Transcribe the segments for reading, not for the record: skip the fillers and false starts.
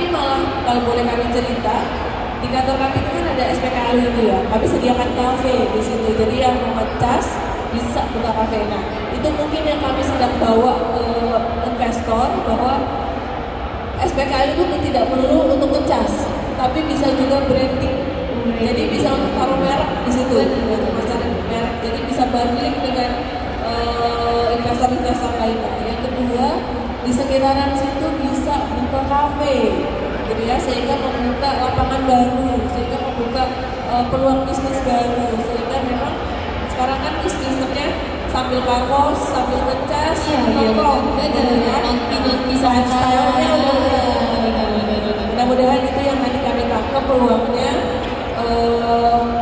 Kami malah kalau boleh kami cerita, di kantor kami itu kan ada SPKL itu ya. Kami sediakan kafe di situ. Jadi yang mau ngecas bisa buka kafe. Nah, itu mungkin yang kami sedang bawa ke investor bahwa SPKL itu tidak perlu untuk ngecas, tapi bisa juga branding. Jadi bisa untuk taruh merek di situ, masalah merek. Jadi bisa bundling dengan investor-investor lainnya. Yang kedua, di sekitaran situ bisa buka kafe, gitu ya, sehingga membuka lapangan baru, sehingga membuka peluang bisnis baru. Sehingga memang sekarang kan sistemnya sambil karkos, sambil ngecas, nongkrong, bisa mudah-mudahan itu yang tadi kami tangkap peluangnya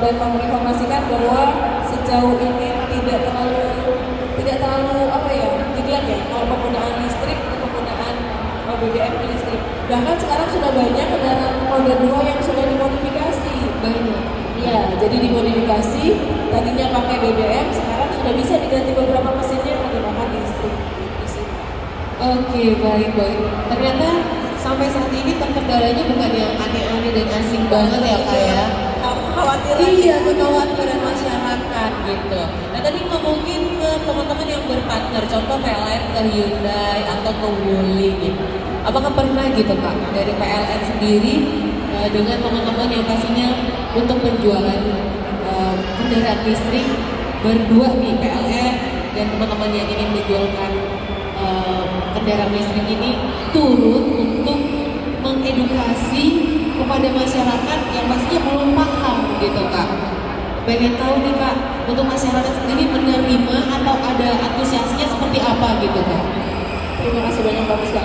dan menginformasikan bahwa sejauh ini tidak terlalu apa ya, diklat ya, kalau penggunaan listrik, penggunaan BBM di listrik. Bahkan sekarang sudah banyak kendaraan roda 2 yang sudah dimodifikasi. Banyak. Ya, jadi dimodifikasi, tadinya pakai BBM, sekarang sudah bisa diganti beberapa mesinnya menggunakan listrik. Oke, baik. Ternyata sampai saat ini terkendalanya bukan yang aneh-aneh dan asing banget ya Kak ya. Kekhawatiran masyarakat gitu. Nah tadi ngomongin ke teman-teman yang berpartner, contoh PLN ke Hyundai atau ke Wuling gitu. Apakah pernah gitu Kak dari PLN sendiri dengan teman-teman yang pastinya untuk penjualan kendaraan listrik berdua nih PLN dan teman-teman yang ingin menjualkan kendaraan listrik ini turun untuk mengedukasi kepada masyarakat yang pastinya belum paham gitu Kak. Pengen tahu nih Kak, untuk masyarakat sendiri menerima atau ada antusiasnya seperti apa gitu Kak? Terima kasih banyak Pak Rizka.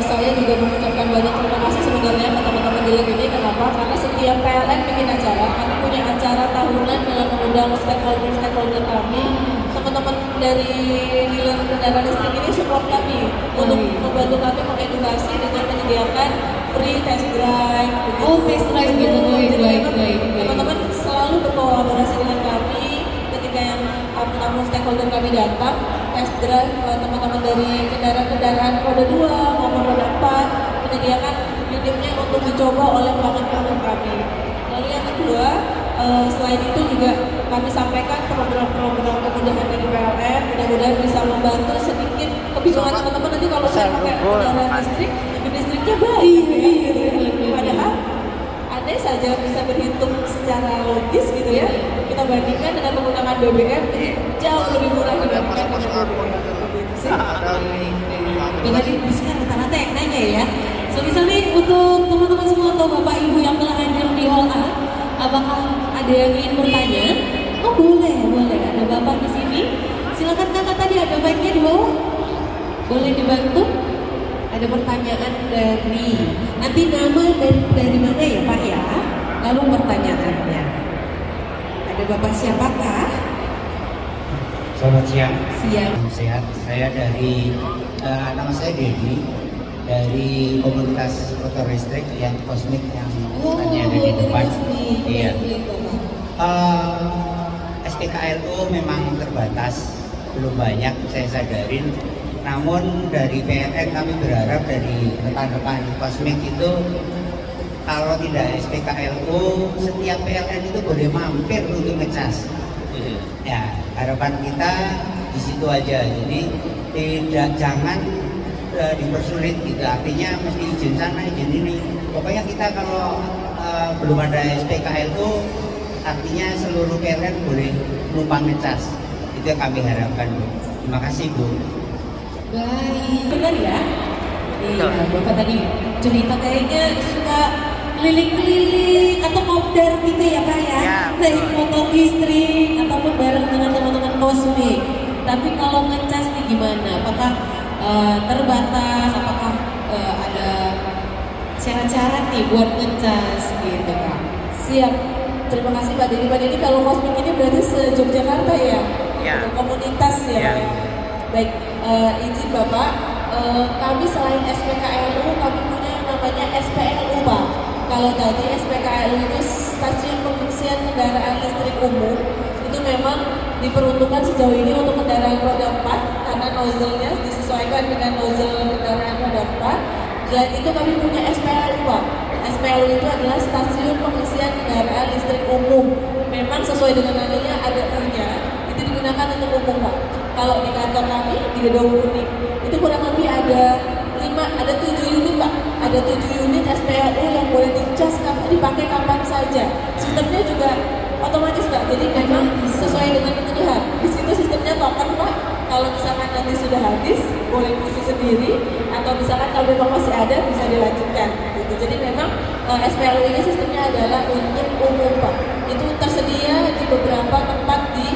Saya juga mengucapkan banyak terima kasih sebenarnya ke teman-teman di LEG ini. Kenapa? Karena setiap PLN bikin acara, kami punya acara tahunan dengan mengundang stakeholder kami. Teman-teman dari dealer kendaraan listrik ini support kami untuk membantu kami mengedukasi dengan menyediakan free test drive. Test drive gitu, baik. Teman-teman selalu berkolaborasi dengan kami ketika yang tamu stakeholder kami datang, test drive teman-teman dari kendaraan roda 2 maupun roda 4 menyediakan unitnya untuk dicoba oleh pelanggan kami. Lalu yang kedua, selain itu juga kami sampaikan program-program kemudahan dari PLN, mudah-mudahan bisa membantu sedikit kebingungan teman-teman nanti kalau saya pakai kendaraan listrik, listriknya baik. Padahal andai saja bisa berhitung secara logis gitu ya, kita bandingkan dengan menggunakan BBM, jadi jauh lebih murah dibandingkan dengan BBM. Tadi bisa rata-rata yang nanya ya. So misalnya untuk teman-teman semua atau bapak ibu yang telah hadir di hall A, apakah ada yang ingin bertanya? Oh boleh. Ada bapak di sini. Silakan kakak, tadi ada mic-nya di bawah. Boleh dibantu? Ada pertanyaan dari nanti nama dan dari mana ya Pak ya? Lalu pertanyaannya. Ada bapak siapakah? Selamat siang. Siang. Sehat. Saya dari nama saya Dedi dari komunitas motor listrik yang kosmik yang tadi ada di depan. Iya. SPKLU memang terbatas, belum banyak saya sadarin. Namun dari PLN kami berharap dari rekan-rekan kosmik itu kalau tidak SPKLU, setiap PLN itu boleh mampir untuk ngecas. Ya, harapan kita di situ aja. Jadi jangan dipersulit gitu. Artinya mesti izin sana, izin ini. Pokoknya kita kalau belum ada SPKLU, artinya seluruh PLN boleh numpang ngecas. Itu yang kami harapkan, Bu. Terima kasih, Bu. Baik, benar ya? Iya, Bapak tadi cerita kayaknya suka keliling-keliling atau kopdar gitu ya Pak ya? Naik motor listrik ataupun bareng dengan teman-teman kosmik. Tapi kalau ngecas nih gimana? Apakah terbatas? Apakah ada syarat-syarat nih buat ngecas gitu Kak? Siap. Terima kasih Pak Dedi. Pak Dedi, kalau kosmik ini berarti se-Yogyakarta ya? Komunitas ya? Baik, izin Bapak, kami selain SPKLU, kami punya yang namanya SPLU Pak. Kalau tadi SPKLU itu stasiun pengisian kendaraan listrik umum, itu memang diperuntukkan sejauh ini untuk kendaraan roda 4 karena nozzle-nya disesuaikan dengan nozzle kendaraan roda 4. Selain itu kami punya SPLU Pak. SPLU itu adalah stasiun pengisian kendaraan listrik umum. Memang sesuai dengan namanya ada U-nya, itu digunakan untuk umum Pak. Kalau di kantor kami di gedung Unik itu kurang lebih ada 7 unit Pak. Ada 7 unit SPLU yang boleh dicas dipakai kapan saja. Sistemnya juga otomatis Pak. Jadi memang sesuai dengan kebutuhan. Di situ sistemnya token Pak. Kalau misalkan nanti sudah habis, boleh isi sendiri, atau misalkan kalau memang masih ada bisa dilanjutkan. Gitu. Jadi memang SPLU ini sistemnya adalah untuk umum Pak. Itu tersedia di beberapa tempat di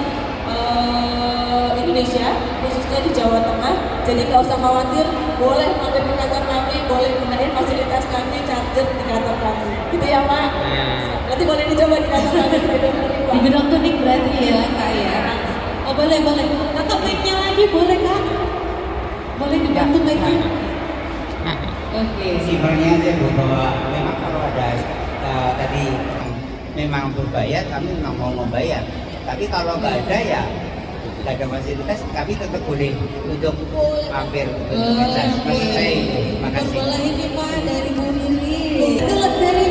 Indonesia, khususnya di Jawa Tengah. Jadi nggak usah khawatir, boleh mampir di kantor kami, boleh gunain fasilitas kami, charger di kantor kami. Gitu ya Pak. Nanti boleh dicoba di kantor kami di gedung Unik Pak. Di gedung Unik berarti ya Kak ya. Oh boleh. Kakak mic-nya lagi boleh Kak? Boleh dibantu mic-nya? Oke. Simpelnya aja Bu, bahwa memang kalau ada tadi memang berbayar, kami memang mau membayar. Tapi kalau nggak ada ya nggak ada fasilitas, kami tetap boleh untuk mampir untuk ngecas. Maksud saya itu. Makasih. Boleh ini Pak dari Bu Riri. Kalau dari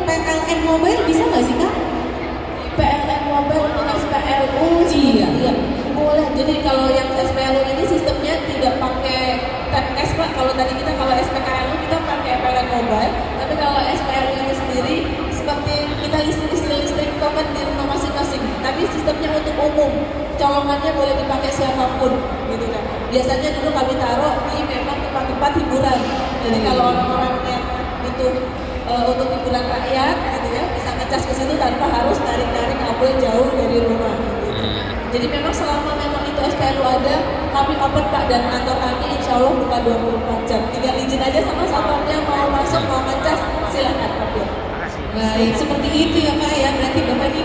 PLN Mobile bisa nggak sih Kak? PLN Mobile untuk SPLU Iya. Boleh. Jadi kalau yang SPLU ini sistemnya tidak pakai tap cash Pak. Kalau tadi kita kalau SPKLU kita pakai PLN Mobile, tapi kalau SPLU ini sendiri seperti kita isi listrik token di rumah masing-masing. Tapi sistemnya untuk umum, colongannya boleh dipakai siapapun, gitu kan. Biasanya dulu kami taruh di memang tempat-tempat hiburan. Jadi kalau orang-orang yang butuh untuk hiburan rakyat, gitu ya, bisa ngecas ke situ tanpa harus tarik-tarik kabel jauh dari rumah. Gitu. Jadi memang selama memang itu SPLU ada, kami open Pak, dan kantor kami insya Allah buka 24 jam. Tinggal izin aja sama satpamnya mau masuk, mau ngecas, silakan kabel. Baik, seperti itu ya Kak ya. Berarti Bapak ini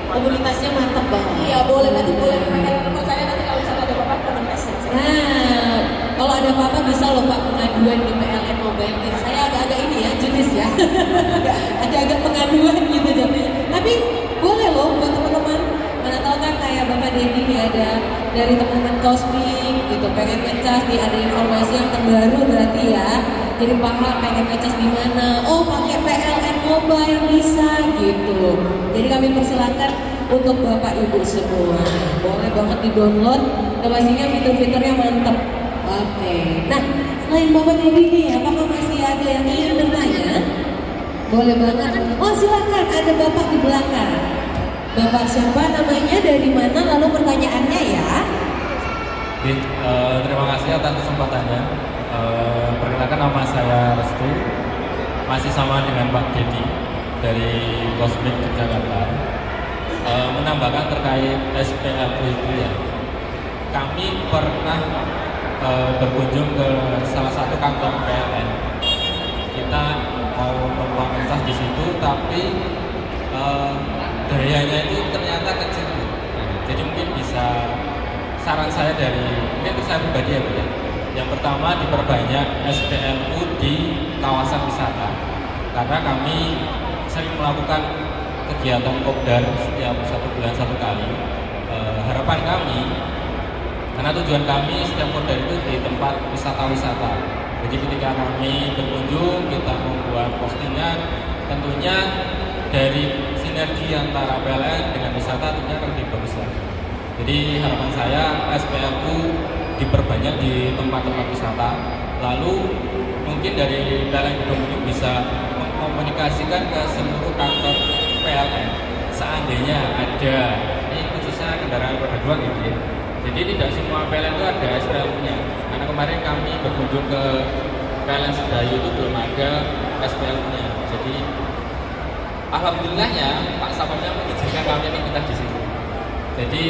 komunitasnya mantap banget. Iya boleh, nanti boleh pakai nomor saya, nanti kalau misalnya ada apa-apa komunikasi. Nah, kalau ada apa-apa bisa loh Pak pengaduan di PLN Mobile. Saya agak-agak ini ya, jenis ya. Agak-agak pengaduan gitu jadinya. Tapi boleh loh buat teman-teman. Mana tahu kan kayak Bapak Dedi nih ada dari teman-teman Cosmic gitu, pengen ngecas nih, ada informasi yang terbaru berarti ya. Jadi Pak pengen ngecas di mana? Oh pakai PLN Mobile bisa gitu. Jadi kami persilakan untuk Bapak Ibu semua. Boleh banget di download. Dan pastinya fitur-fiturnya mantep. Oke. Nah selain Bapak Dedi nih, apakah masih ada yang ingin bertanya? Boleh banget. Oh silakan, ada Bapak di belakang. Bapak siapa namanya, dari mana, lalu pertanyaannya ya? Terima kasih atas kesempatannya. Perkenalkan nama saya Restu, masih sama dengan Pak Dedi dari Cosmic Jakarta. Menambahkan terkait SPLU itu ya, kami pernah berkunjung ke salah satu kantor PLN. Kita mau numpang ngecas di situ, tapi dayanya itu ternyata kecil. Jadi mungkin bisa, saran saya mungkin itu saya pribadi ya Bu ya. Yang pertama, diperbanyak SPLU di kawasan wisata, karena kami sering melakukan kegiatan kopdar setiap 1 bulan 1 kali. Harapan kami, karena tujuan kami setiap kopdar itu di tempat wisata-wisata. Jadi ketika kami berkunjung, kita membuat postingan, tentunya dari sinergi antara PLN dengan wisata tentunya akan lebih bagus lagi. Jadi harapan saya SPLU diperbanyak di tempat-tempat wisata. Lalu mungkin dari PLN Gedung ini bisa mengkomunikasikan ke seluruh kantor PLN. Seandainya ada, ini khususnya kendaraan roda 2 gitu ya. Jadi tidak semua PLN itu ada SPLU-nya. Karena kemarin kami berkunjung ke PLN Sedayu itu belum ada SPLU-nya. Jadi alhamdulillahnya Pak Sapamnya mengizinkan kami kita di sini. Jadi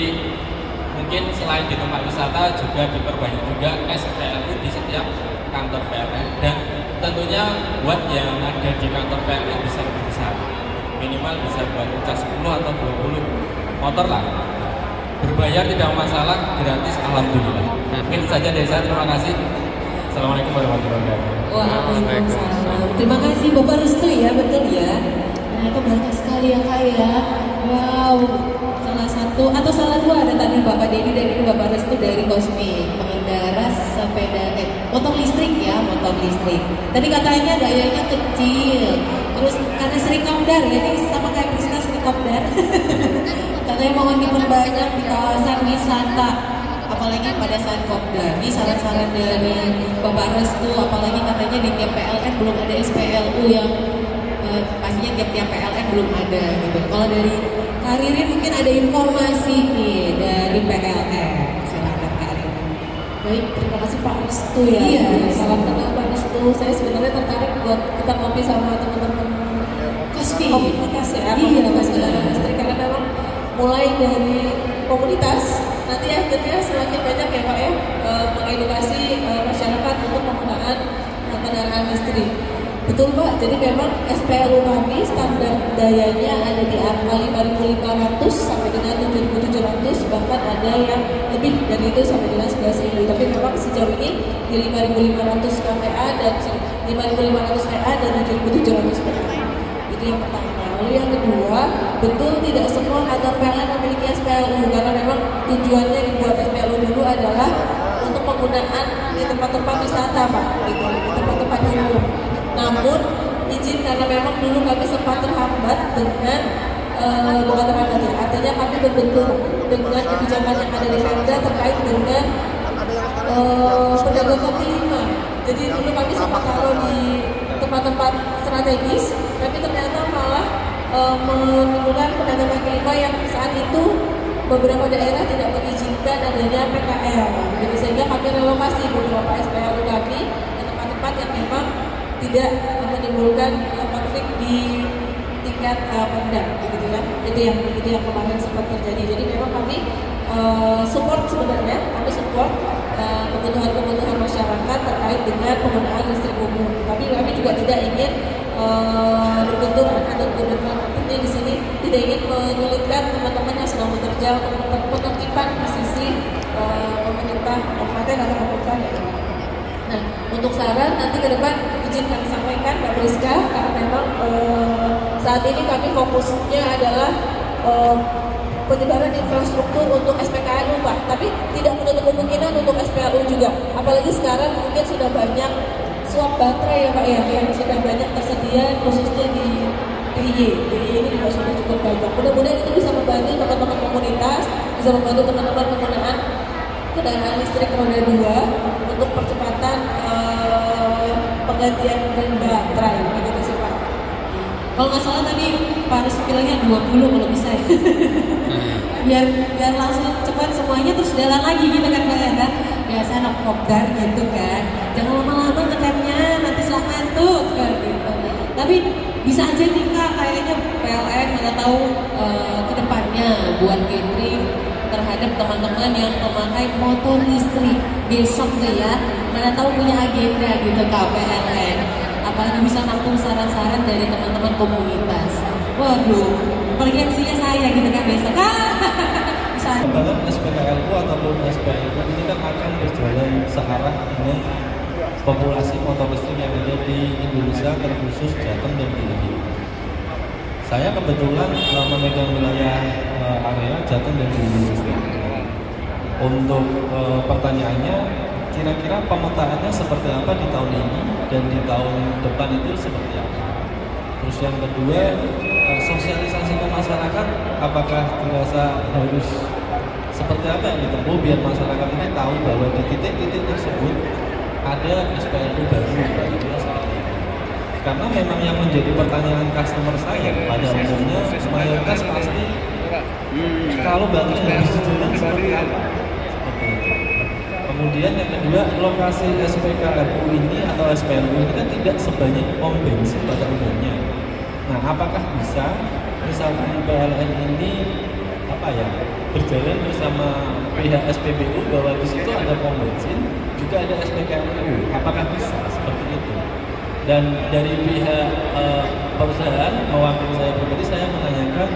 mungkin selain di tempat wisata juga diperbanyak juga SPLU di setiap kantor PLN, dan tentunya buat yang ada di kantor PLN bisa lebih besar, minimal bisa buat ngecas 10 atau 20 motor lah. Berbayar tidak masalah, gratis alhamdulillah. Mungkin saja dari saya, terima kasih. Assalamualaikum warahmatullahi wabarakatuh. Waalaikumsalam. Terima kasih Bapak Restu ya, betul ya. Ternyata banyak sekali ya Kak ya. Wow, salah satu atau salah dua ada tadi Bapak Dedi dan ini Bapak Restu dari Cosmic, pengendara motor listrik ya, motor listrik. Tadi katanya dayanya kecil, terus karena sering kopdar ya, ini sama kayak Prisca sering kopdar. Katanya mau diperbanyak di kawasan wisata, apalagi pada saat kopdar. Ini saran-saran dari Bapak Restu, apalagi katanya di tiap PLN belum ada SPLU yang pastinya tiap-tiap PLN belum ada gitu. Kalau dari Karirin mungkin ada informasi nih dari PLN. Silakan Karirin. Baik, terima kasih Pak Restu ya. Iya. Salam kenal Pak Restu. Saya sebenarnya tertarik buat kita ngopi sama teman-teman Kasbi. komunitas ya. Iya, Komunitas betul. kendaraan listrik karena memang mulai dari komunitas nanti akhirnya semakin banyak ya Pak ya mengedukasi masyarakat untuk penggunaan kendaraan listrik. Betul Pak, jadi memang SPLU kami standar dayanya ada di angka 5.500 sampai dengan 7.700, bahkan ada yang lebih dari itu sampai dengan 11.000. Tapi memang sejauh ini di 5.500 kVA dan 5.500 VA dan 7.700 VA. Itu yang pertama. Lalu yang kedua, betul tidak semua kantor PLN memiliki SPLU karena memang tujuannya dibuat SPLU dulu adalah untuk penggunaan di tempat-tempat wisata Pak, gitu, di tempat-tempat umum. Namun izin karena memang dulu kami sempat terhambat dengan bukan terhambat ya, artinya kami berbenturan dengan kebijakan yang ada di Pemda terkait dengan pedagang kaki lima. Jadi dulu kami sempat taruh di tempat-tempat strategis, tapi ternyata malah menimbulkan pedagang kaki lima yang saat itu beberapa daerah tidak mengizinkan adanya PKL. Jadi sehingga kami relokasi beberapa SPLU kami ke tempat-tempat yang memang tidak menimbulkan konflik di tingkat Pemda, gitu ya. Itu yang kemarin sempat terjadi. Jadi memang kami support sebenarnya, kami support kebutuhan masyarakat terkait dengan penggunaan listrik umum. Tapi kami juga tidak ingin berbenturan atau berbenturan artinya di sini tidak ingin menyulitkan teman-teman yang sedang bekerja untuk penertiban di sisi pemerintah kabupaten atau kabupaten ya. Nah, untuk saran nanti ke depan izin kami sampaikan Mbak Priska karena memang saat ini kami fokusnya adalah penyebaran infrastruktur untuk SPKLU Pak, tapi tidak menutup kemungkinan untuk SPLU juga. Apalagi sekarang mungkin sudah banyak swap baterai ya Pak ya, yang sudah banyak tersedia khususnya di DIY. DIY ini juga sudah cukup banyak. Mudah-mudahan itu bisa membantu teman-teman komunitas, bisa membantu teman-teman penggunaan kendaraan listrik roda 2 untuk percepatan penggantian baterai begitu sih Pak. Kalau nggak salah tadi Pak Restu bilangnya 20 kalau bisa ya. biar langsung cepat semuanya terus jalan lagi gitu kan Pak ya. Biasa anak kopdar gitu kan. Jangan lama-lama ngetemnya nanti salah ngantuk kan gitu. Tapi bisa aja nih Kak, kayaknya PLN mana tahu kedepannya buat gathering terhadap teman-teman yang memakai motor listrik besok tuh ya, mana tahu punya agenda gitu Kak PLN, apalagi bisa nampung saran-saran dari teman-teman komunitas. Waduh, apalagi MC-nya saya gitu kan besok. Bisa. Pengembangan SPKLU ataupun SPLU ini kan akan berjalan searah dengan populasi motor listrik yang ada di Indonesia, terkhusus Jateng dan Gili. Saya kebetulan memegang wilayah area Jateng dan Gili. Untuk pertanyaannya, kira-kira pemetaannya seperti apa di tahun ini dan di tahun depan itu seperti apa? Terus yang kedua, sosialisasi ke masyarakat, apakah dirasa harus seperti apa yang ditempuh biar masyarakat ini tahu bahwa di titik-titik tersebut ada SPLU baru kira-kira seperti itu. Karena memang yang menjadi pertanyaan customer saya pada umumnya mayoritas pasti kalau baterai habis jalan seperti apa? Seperti itu. Kemudian yang kedua, lokasi SPKLU ini atau SPLU ini kan tidak sebanyak pom bensin pada umumnya. Nah, apakah bisa misalkan PLN ini berjalan bersama pihak SPBU bahwa di situ ada pom bensin, juga ada SPKLU? Apakah bisa seperti itu? Dan dari pihak perusahaan mewakili saya pribadi, saya menanyakan,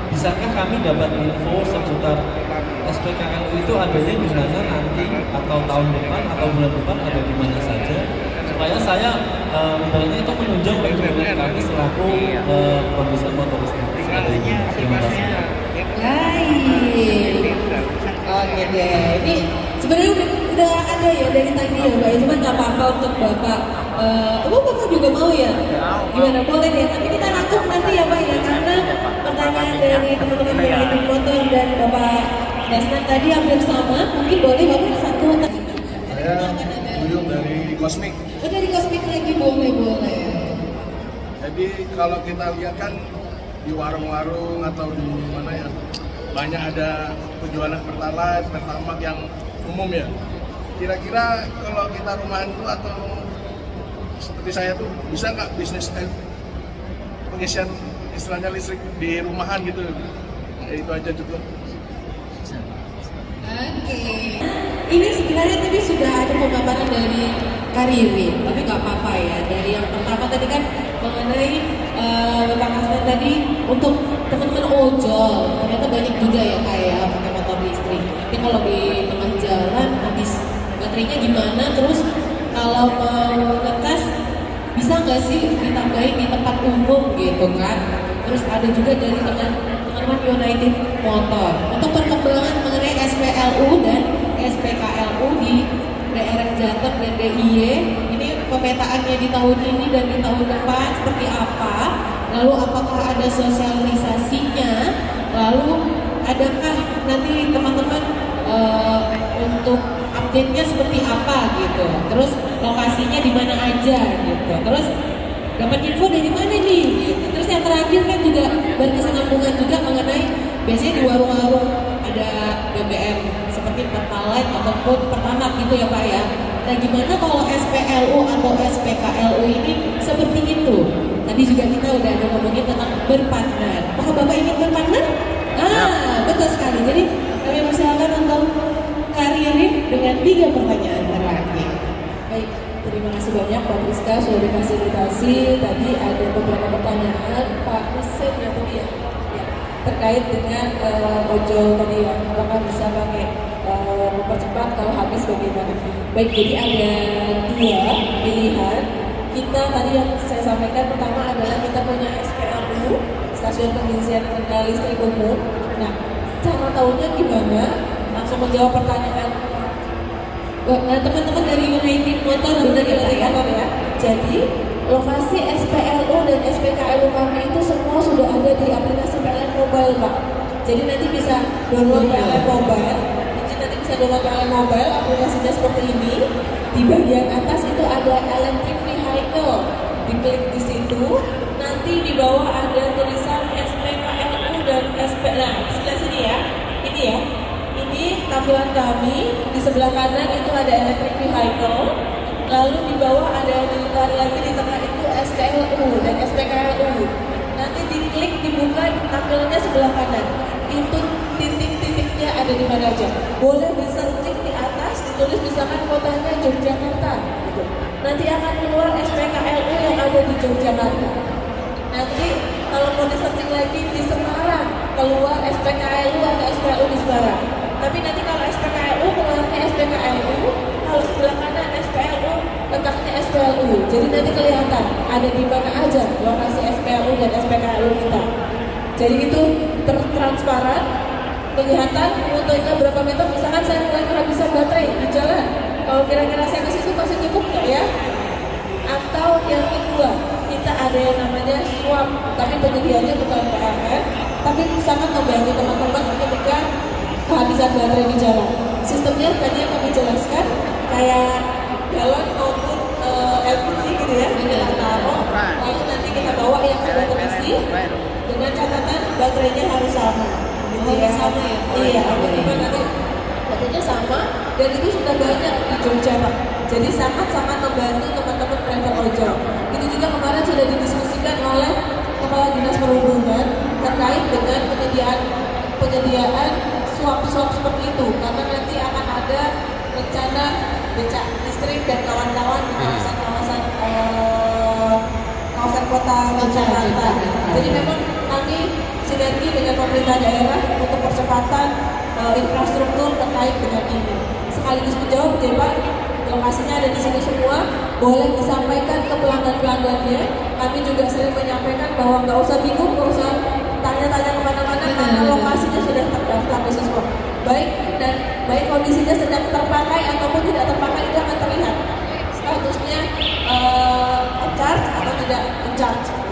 bisakah kami dapat info seputar SPKLU itu adanya di mana nanti atau tahun depan atau bulan depan ada di mana saja, supaya saya ibaratnya itu menunjang bagaimana kami selaku produsen motor listrik. Terima kasih. Baik. Oke deh. Ini sebenarnya udah ada ya dari tadi ya Mbak, cuma nggak apa-apa untuk Bapak. Bapak juga mau ya? Gimana, boleh deh, tapi kita rangkum nanti ya Pak ya, karena pertanyaan dari teman-teman United Motor dan Bapak Dasman tadi hampir sama, mungkin boleh Bapak satu. Saya Buyung dari Cosmic. Oh, dari Cosmic lagi, boleh. Jadi kalau kita lihat kan di warung-warung atau di mana ya, banyak ada penjualan pertamax yang umum ya. Kira-kira kalau kita rumahan itu atau seperti saya tuh bisa nggak bisnis pengisian istilahnya listrik di rumahan gitu? Ya, itu aja cukup. Oke. Ini sebenarnya tadi sudah ada pemaparan dari Kariri, tapi nggak apa-apa ya. Dari yang pertama tadi kan mengenai Bapak Kasman tadi untuk teman-teman ojol, ternyata banyak juga ya kayak pakai motor listrik. Tapi kalau di tengah jalan habis baterainya gimana? Terus kalau mau ngecas bisa nggak sih ditambahin di tempat umum gitu kan? Terus ada juga dari teman-teman United Motor untuk perkembangan mengenai SPLU dan SPKLU di daerah Jateng dan DIY. Ini pemetaannya di tahun ini dan di tahun depan seperti apa? Lalu apakah ada sosialisasinya? Lalu adakah nanti teman-teman untuk update-nya seperti apa gitu? Terus lokasinya di mana aja gitu? Terus dapat info dari mana nih? Gitu. Terus yang terakhir kan juga berkesinambungan juga mengenai biasanya di warung-warung ada BBM seperti Pertalite ataupun Pertamax gitu ya Pak ya. Nah gimana kalau SPLU atau SPKLU ini seperti itu? Tadi juga kita udah ada ngomongin tentang berpartner. Apakah Bapak ingin berpartner? Betul sekali. Jadi kami persilakan untuk Kariri dengan 3 pertanyaan terakhir. Baik, terima kasih banyak Pak Rizka sudah difasilitasi. Tadi ada beberapa pertanyaan Pak Hussein yang tadi ya, terkait dengan ojol tadi ya, apakah bisa pakai mempercepat, kalau habis bagaimana. Baik, jadi ada 2 pilihan. Kita tadi yang saya sampaikan pertama adalah kita punya SPLU, stasiun pengisian listrik umum. Nah, cara tahunya gimana? Langsung menjawab pertanyaan teman-teman dari United Motor benar ya Pak ya. Jadi lokasi SPLU dan SPKLU kami itu semua sudah ada di aplikasi PLN Mobile Pak. Jadi nanti bisa download PLN Mobile. Jadi nanti bisa download PLN Mobile, aplikasinya seperti ini. Di bagian atas itu ada electric vehicle. Diklik di situ, nanti di bawah ada tulisan SPKLU dan SP. Nah, sebelah sini ya. Ini ya. Ini tampilan kami, di sebelah kanan itu ada electric vehicle, lalu di bawah ada ditarik lagi di tengah itu SPLU dan SPKLU. Nanti diklik dibuka tampilannya sebelah kanan. Itu titik-titiknya ada di mana aja. Boleh di searching di atas, ditulis misalkan kotanya Yogyakarta. Gitu. Nanti akan keluar SPKLU yang ada di Yogyakarta. Nanti kalau mau di searching lagi di Semarang, keluar SPKLU atau SPLU di Semarang. Tapi nanti kalau SPKLU keluarnya SPKLU, kalau sebelah kanan SPLU, letaknya SPLU. Jadi nanti kelihatan ada di mana aja lokasi SPLU dan SPKLU kita. Jadi itu transparan, kelihatan rutenya berapa meter. Misalkan saya mulai kehabisan baterai di jalan, kalau kira-kira saya ke situ masih cukup nggak ya? Atau yang kedua, kita ada yang namanya swap, tapi penyediaannya bukan PLN, tapi sangat membantu teman-teman ketika kehabisan baterai di jalan. Sistemnya tadi yang kami jelaskan kayak galon maupun LPG gitu ya, kita taruh, lalu nanti kita bawa yang sudah terisi dengan catatan baterainya harus sama. Gitu ya. Sama ya? Iya, teman-teman nanti baterainya sama dan itu sudah banyak di Jogja Pak. Jadi sangat-sangat membantu teman-teman driver ojol. Itu juga kemarin sudah didiskusikan oleh Kepala Dinas Perhubungan terkait dengan penyediaan swap seperti itu, karena nanti akan ada rencana becak listrik dan kawan-kawan di kawasan kota Jakarta. Jadi memang kami sinergi dengan pemerintah daerah untuk percepatan infrastruktur terkait dengan ini. Sekaligus menjawab Pak, lokasinya ada di sini semua, boleh disampaikan ke pelanggan-pelanggannya. Kami juga sering menyampaikan bahwa nggak usah bingung, nggak usah tanya-tanya kemana-mana karena lokasinya sudah terdaftar di semua. baik kondisinya sedang terpakai ataupun tidak terpakai itu akan terlihat statusnya charge atau tidak charge.